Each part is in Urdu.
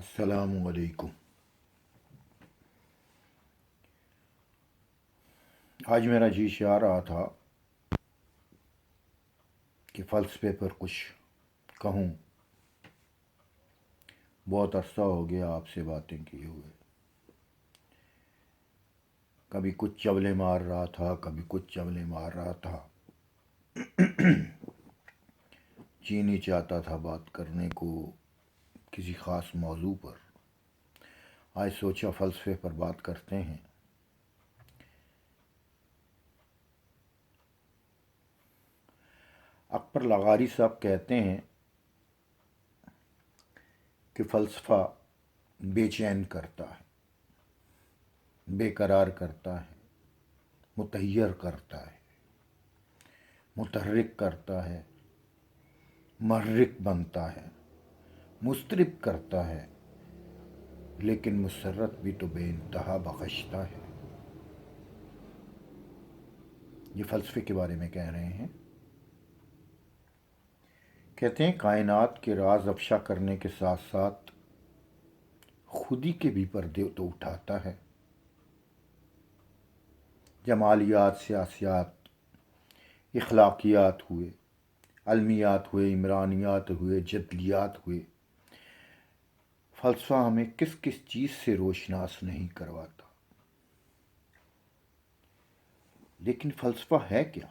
السلام علیکم۔ آج میرا جی چاہ رہا تھا کہ فلسفے پر کچھ کہوں۔ بہت عرصہ ہو گیا آپ سے باتیں کیے ہوئے، کبھی کچھ چولے مار رہا تھا، کبھی کچھ چولے مار رہا تھا۔ جی نہیں چاہتا تھا بات کرنے کو کسی خاص موضوع پر۔ آج سوچا فلسفے پر بات کرتے ہیں۔ اکبر لغاری صاحب کہتے ہیں کہ فلسفہ بے چین کرتا ہے، بے قرار کرتا ہے، متحیر کرتا ہے، متحرک کرتا ہے، محرک بنتا ہے، مضطرب کرتا ہے، لیکن مسرت بھی تو بے انتہا بخشتا ہے۔ یہ فلسفے کے بارے میں کہہ رہے ہیں۔ کہتے ہیں کائنات کے راز افشا کرنے کے ساتھ ساتھ خودی کے بھی پردے تو اٹھاتا ہے۔ جمالیات، سیاسیات، اخلاقیات ہوئے، علمیات ہوئے، عمرانیات ہوئے، جدلیات ہوئے، فلسفہ ہمیں کس کس چیز سے روشناس نہیں کرواتا۔ لیکن فلسفہ ہے کیا؟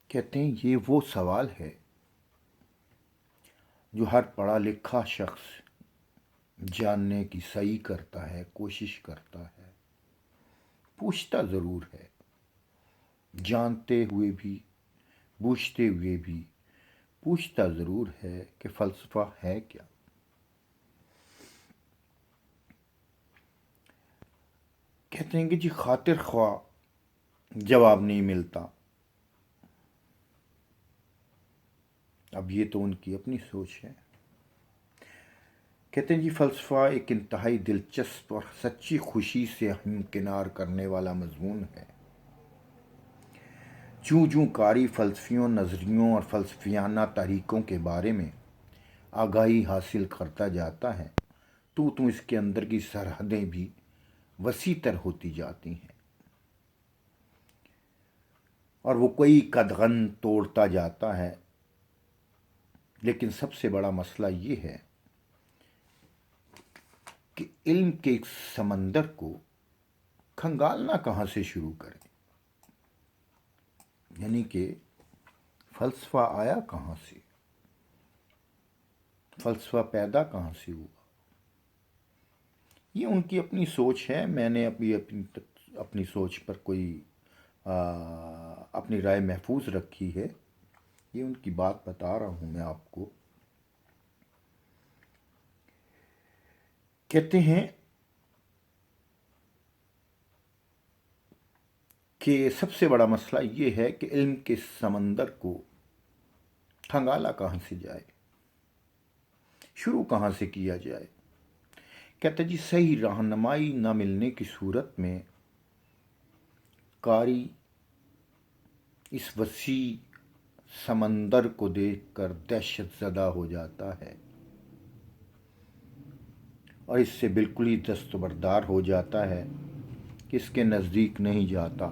کہتے ہیں یہ وہ سوال ہے جو ہر پڑھا لکھا شخص جاننے کی سعی کرتا ہے، کوشش کرتا ہے، پوچھتا ضرور ہے، جانتے ہوئے بھی، بوجھتے ہوئے بھی پوچھتا ضرور ہے کہ فلسفہ ہے کیا؟ کہتے ہیں کہ جی خاطر خواہ جواب نہیں ملتا۔ اب یہ تو ان کی اپنی سوچ ہے۔ کہتے ہیں جی فلسفہ ایک انتہائی دلچسپ اور سچی خوشی سے ہمکنار کرنے والا مضمون ہے۔ جوں جوں قاری فلسفیوں، نظریوں اور فلسفیانہ طریقوں کے بارے میں آگاہی حاصل کرتا جاتا ہے تو اس کے اندر کی سرحدیں بھی وسیع تر ہوتی جاتی ہیں اور وہ کوئی قدغن توڑتا جاتا ہے۔ لیکن سب سے بڑا مسئلہ یہ ہے کہ علم کے ایک سمندر کو کھنگالنا کہاں سے شروع کریں؟ یعنی کہ فلسفہ آیا کہاں سے؟ فلسفہ پیدا کہاں سے ہوا؟ یہ ان کی اپنی سوچ ہے۔ میں نے اپنی سوچ پر کوئی اپنی رائے محفوظ رکھی ہے۔ یہ ان کی بات بتا رہا ہوں میں آپ کو۔ کہتے ہیں کہ سب سے بڑا مسئلہ یہ ہے کہ علم کے سمندر کو کھنگالا کہاں سے جائے، شروع کہاں سے کیا جائے۔ کہتے جی صحیح رہنمائی نہ ملنے کی صورت میں قاری اس وسیع سمندر کو دیکھ کر دہشت زدہ ہو جاتا ہے اور اس سے بالکل ہی دستبردار ہو جاتا ہے کہ اس کے نزدیک نہیں جاتا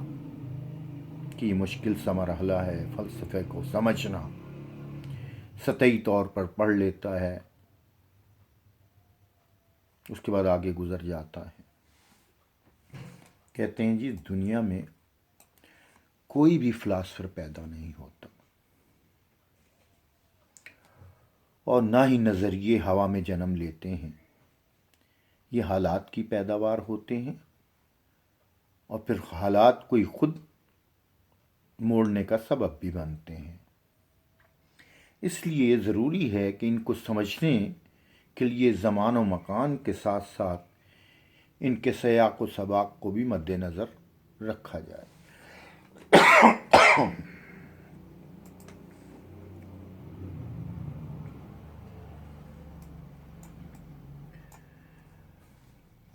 کہ یہ مشکل سا مرحلہ ہے فلسفے کو سمجھنا۔ سطحی طور پر پڑھ لیتا ہے، اس کے بعد آگے گزر جاتا ہے۔ کہتے ہیں جی دنیا میں کوئی بھی فلاسفر پیدا نہیں ہوتا اور نہ ہی نظریے ہوا میں جنم لیتے ہیں۔ یہ حالات کی پیداوار ہوتے ہیں اور پھر حالات کوئی خود موڑنے کا سبب بھی بنتے ہیں۔ اس لیے ضروری ہے کہ ان کو سمجھنے کے لیے زمان و مکان کے ساتھ ساتھ ان کے سیاق و سباق کو بھی مد نظر رکھا جائے۔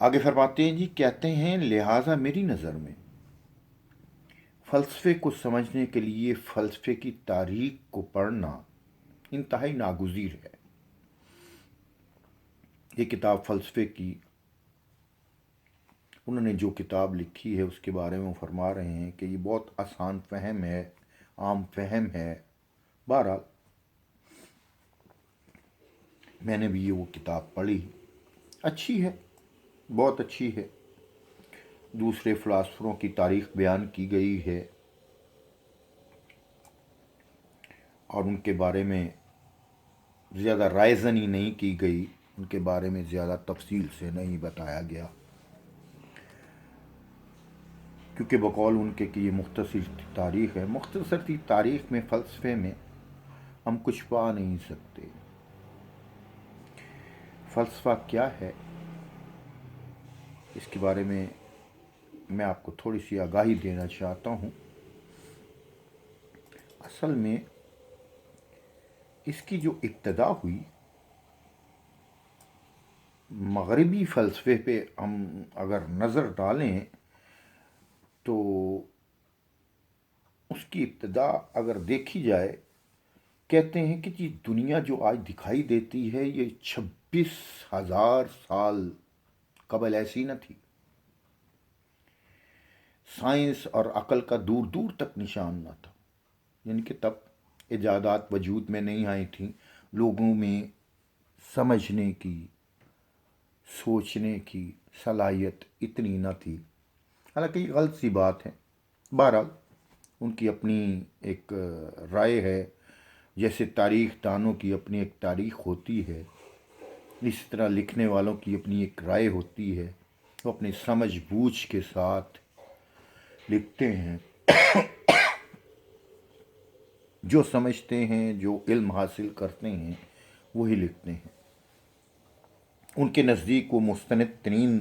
آگے فرماتے ہیں جی، کہتے ہیں لہٰذا میری نظر میں فلسفے کو سمجھنے کے لیے فلسفے کی تاریخ کو پڑھنا انتہائی ناگزیر ہے۔ یہ کتاب فلسفے کی، انہوں نے جو کتاب لکھی ہے اس کے بارے میں وہ فرما رہے ہیں کہ یہ بہت آسان فہم ہے، عام فہم ہے۔ بہرحال میں نے بھی یہ وہ کتاب پڑھی، اچھی ہے، بہت اچھی ہے۔ دوسرے فلاسفروں کی تاریخ بیان کی گئی ہے اور ان کے بارے میں زیادہ رائے زنی نہیں کی گئی، ان کے بارے میں زیادہ تفصیل سے نہیں بتایا گیا، کیونکہ بقول ان کے کہ یہ مختصر تاریخ ہے۔ مختصر سی تاریخ میں، فلسفے میں ہم کچھ پا نہیں سکتے۔ فلسفہ کیا ہے اس کے بارے میں میں آپ کو تھوڑی سی آگاہی دینا چاہتا ہوں۔ اصل میں اس کی جو ابتدا ہوئی مغربی فلسفے پہ ہم اگر نظر ڈالیں تو اس کی ابتدا اگر دیکھی جائے، کہتے ہیں کہ جی دنیا جو آج دکھائی دیتی ہے یہ 26,000 سال قبل ایسی نہ تھی۔ سائنس اور عقل کا دور دور تک نشان نہ تھا، یعنی کہ تب ایجادات وجود میں نہیں آئی تھیں، لوگوں میں سمجھنے کی، سوچنے کی صلاحیت اتنی نہ تھی۔ حالانکہ یہ غلط سی بات ہے، بہرحال ان کی اپنی ایک رائے ہے۔ جیسے تاریخ دانوں کی اپنی ایک تاریخ ہوتی ہے، اس طرح لکھنے والوں کی اپنی ایک رائے ہوتی ہے، وہ اپنی سمجھ بوجھ کے ساتھ لکھتے ہیں، جو سمجھتے ہیں، جو علم حاصل کرتے ہیں وہی لکھتے ہیں۔ ان کے نزدیک وہ مستند ترین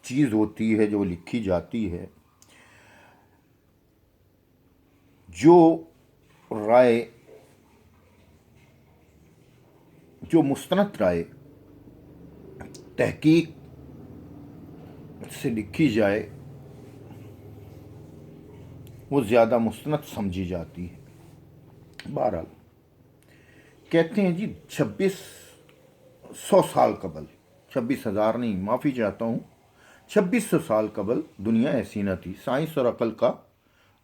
چیز ہوتی ہے جو لکھی جاتی ہے۔ جو رائے، جو مستند رائے تحقیق سے لکھی جائے وہ زیادہ مستند سمجھی جاتی ہے۔ بہرحال کہتے ہیں جی 2600 سال قبل، 26,000 نہیں، معافی چاہتا ہوں، 2600 سال قبل دنیا ایسی نہ تھی، سائنس اور عقل کا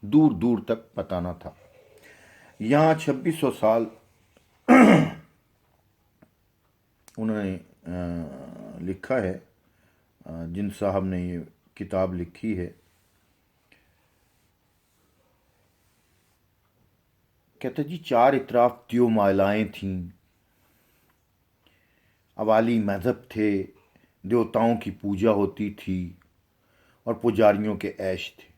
دور دور تک پتہ نہ تھا۔ یہاں 2600 سال انہوں نے لکھا ہے، جن صاحب نے یہ کتاب لکھی ہے، کہتے جی 4 اطراف دیو مالائیں تھیں، اوالی مذہب تھے، دیوتاؤں کی پوجا ہوتی تھی اور پجاریوں کے عیش تھے۔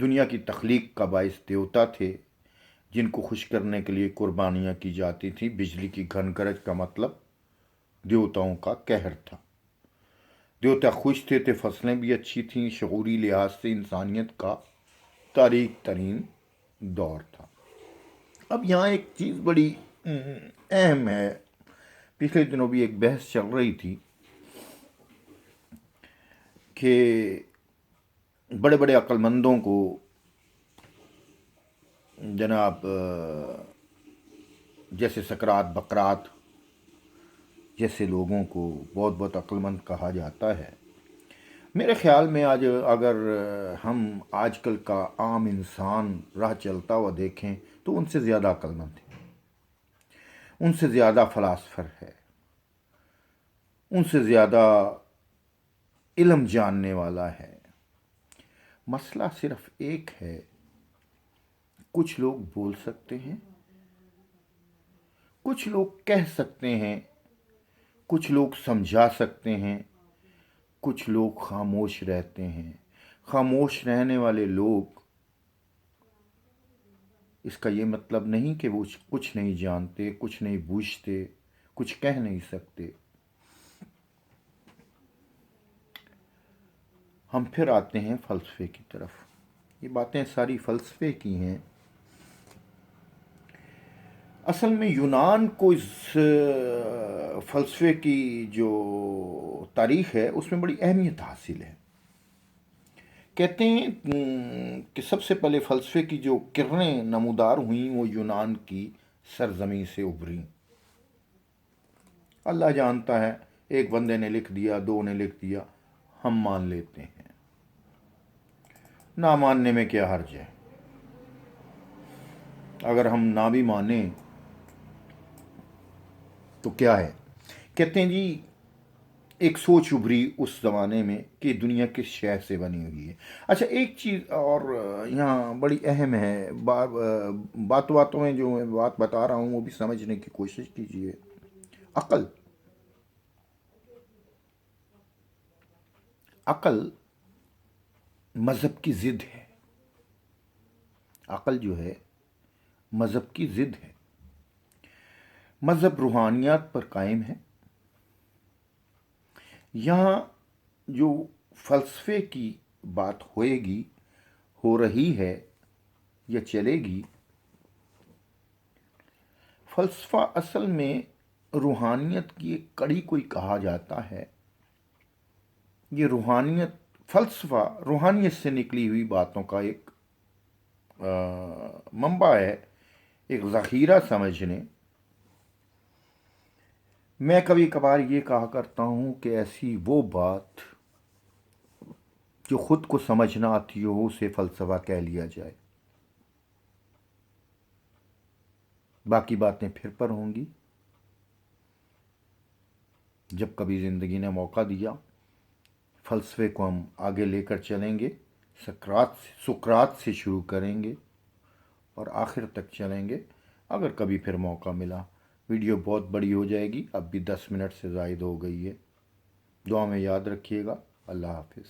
دنیا کی تخلیق کا باعث دیوتا تھے جن کو خوش کرنے کے لیے قربانیاں کی جاتی تھیں۔ بجلی کی گھن گرج کا مطلب دیوتاؤں کا قہر تھا۔ دیوتا خوش تھے، فصلیں بھی اچھی تھیں، شعوری لحاظ سے انسانیت کا تاریک ترین دور تھا۔ اب یہاں ایک چیز بڑی اہم ہے، پچھلے دنوں بھی ایک بحث چل رہی تھی کہ بڑے بڑے عقل مندوں کو، جناب جیسے سقراط، بقراط جیسے لوگوں کو بہت بہت عقل مند کہا جاتا ہے۔ میرے خیال میں آج اگر ہم آج کل کا عام انسان راہ چلتا ہوا دیکھیں تو ان سے زیادہ عقل مند ہے، ان سے زیادہ فلاسفر ہے، ان سے زیادہ علم جاننے والا ہے۔ مسئلہ صرف ایک ہے، کچھ لوگ بول سکتے ہیں، کچھ لوگ کہہ سکتے ہیں، کچھ لوگ سمجھا سکتے ہیں، کچھ لوگ خاموش رہتے ہیں۔ خاموش رہنے والے لوگ، اس کا یہ مطلب نہیں کہ وہ کچھ نہیں جانتے، کچھ نہیں بوجھتے، کچھ کہہ نہیں سکتے۔ ہم پھر آتے ہیں فلسفے کی طرف۔ یہ باتیں ساری فلسفے کی ہیں۔ اصل میں یونان کو اس فلسفے کی جو تاریخ ہے اس میں بڑی اہمیت حاصل ہے۔ کہتے ہیں کہ سب سے پہلے فلسفے کی جو کرنیں نمودار ہوئیں وہ یونان کی سرزمین سے ابھریں۔ اللہ جانتا ہے، ایک بندے نے لکھ دیا، دو نے لکھ دیا، ہم مان لیتے ہیں، نہ ماننے میں کیا حرج ہے؟ اگر ہم نہ بھی مانیں تو کیا ہے؟ کہتے ہیں جی ایک سوچ ابھری اس زمانے میں کہ دنیا کس شے سے بنی ہوئی ہے۔ اچھا ایک چیز اور یہاں بڑی اہم ہے، باتوں باتوں میں جو میں بات بتا رہا ہوں وہ بھی سمجھنے کی کوشش کیجیے۔ عقل، عقل مذہب کی ضد ہے، عقل جو ہے مذہب کی ضد ہے۔ مذہب روحانیات پر قائم ہے۔ یہاں جو فلسفے کی بات ہوئے گی، ہو رہی ہے یا چلے گی، فلسفہ اصل میں روحانیت کی ایک کڑی کوئی کہا جاتا ہے۔ یہ روحانیت، فلسفہ روحانیت سے نکلی ہوئی باتوں کا ایک منبع ہے، ایک ذخیرہ سمجھنے۔ میں کبھی کبھار یہ کہا کرتا ہوں کہ ایسی وہ بات جو خود کو سمجھ نہ آتی ہو اسے فلسفہ کہہ لیا جائے، باقی باتیں پھر پر ہوں گی۔ جب کبھی زندگی نے موقع دیا فلسفے کو ہم آگے لے کر چلیں گے، سقراط سے شروع کریں گے اور آخر تک چلیں گے۔ اگر کبھی پھر موقع ملا، ویڈیو بہت بڑی ہو جائے گی، اب بھی 10 منٹ سے زائد ہو گئی ہے۔ دعا میں یاد رکھیے گا۔ اللہ حافظ۔